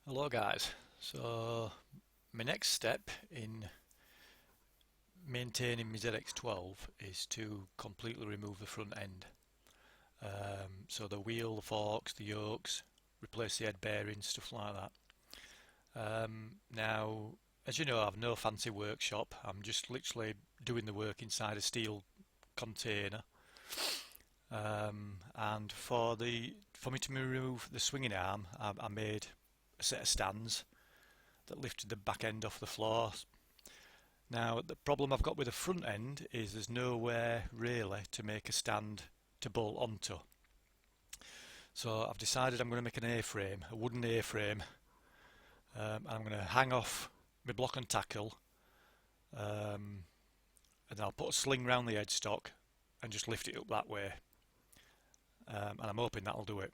Hello guys, so my next step in maintaining my ZX12 is to completely remove the front end. So the wheel, the forks, the yokes, replace the head bearings, stuff like that. Now, as you know, I've no fancy workshop. I'm just literally doing the work inside a steel container. And for me to remove the swinging arm, I made a set of stands that lifted the back end off the floor. Now the problem I've got with the front end is there's nowhere really to make a stand to bolt onto. So I've decided I'm going to make an A-frame, a wooden A-frame. I'm going to hang off my block and tackle, and I'll put a sling round the headstock and just lift it up that way. And I'm hoping that'll do it.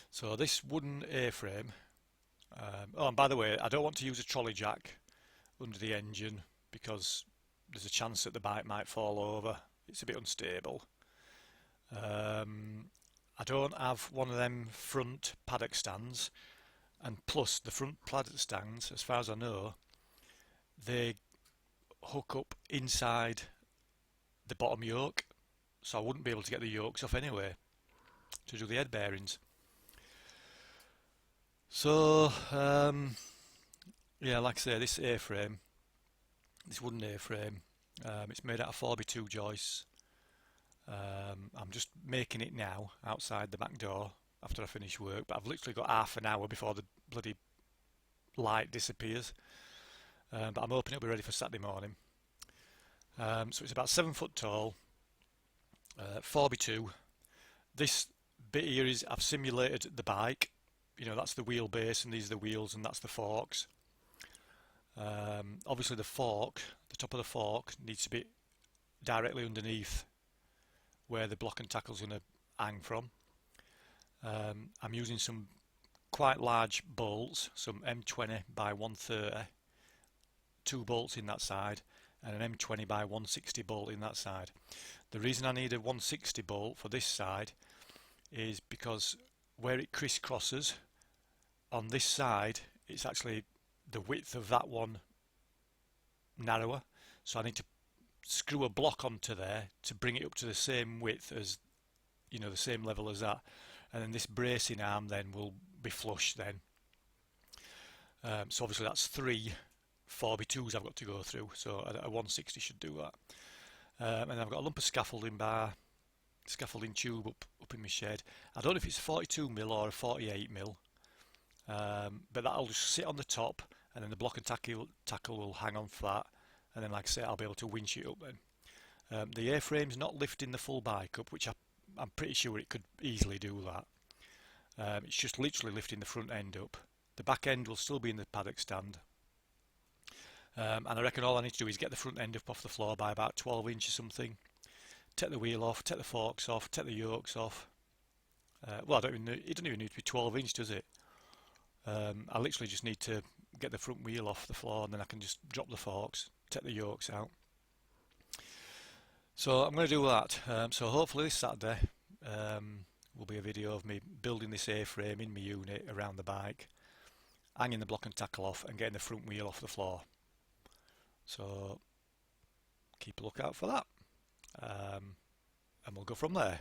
So this wooden A-frame, oh, and by the way, I don't want to use a trolley jack under the engine because there's a chance that the bike might fall over. It's a bit unstable. I don't have one of them front paddock stands, and plus the front paddock stands, as far as I know, they hook up inside the bottom yoke, so I wouldn't be able to get the yokes off anyway to do the head bearings. So yeah, like I say, this A-frame, this wooden A-frame, it's made out of 4x2 joists. I'm just making it now outside the back door after I finish work, but I've literally got half an hour before the bloody light disappears. But I'm hoping it'll be ready for Saturday morning. So it's about 7 foot tall, 4x2. This bit here is, I've simulated the bike. You know, that's the wheelbase and these are the wheels and that's the forks. Obviously the fork, the top of the fork needs to be directly underneath where the block and tackle's going to hang from. I'm using some quite large bolts, some M20 by 130, 2 bolts in that side and an M20 by 160 bolt in that side. The reason I need a 160 bolt for this side is because where it crisscrosses on this side, it's actually the width of that one narrower, so I need to screw a block onto there to bring it up to the same width as, you know, the same level as that, and then this bracing arm then will be flush then. So obviously that's 3 4x2s I've got to go through, so a 160 should do that. And I've got a lump of scaffolding tube up in my shed. I don't know if it's a 42mm or a 48mm, but that'll just sit on the top, and then the block and tackle will hang on flat, and then, like I say, I'll be able to winch it up then. The A-frame's not lifting the full bike up, which I'm pretty sure it could easily do that. It's just literally lifting the front end up. The back end will still be in the paddock stand. And I reckon all I need to do is get the front end up off the floor by about 12 inch or something. Take the wheel off, take the forks off, take the yokes off. Well, it doesn't even need to be 12 inch, does it? I literally just need to get the front wheel off the floor, and then I can just drop the forks, take the yokes out. So I'm going to do that. So hopefully this Saturday will be a video of me building this A-frame in my unit around the bike, hanging the block and tackle off and getting the front wheel off the floor. So keep a lookout for that, and we'll go from there.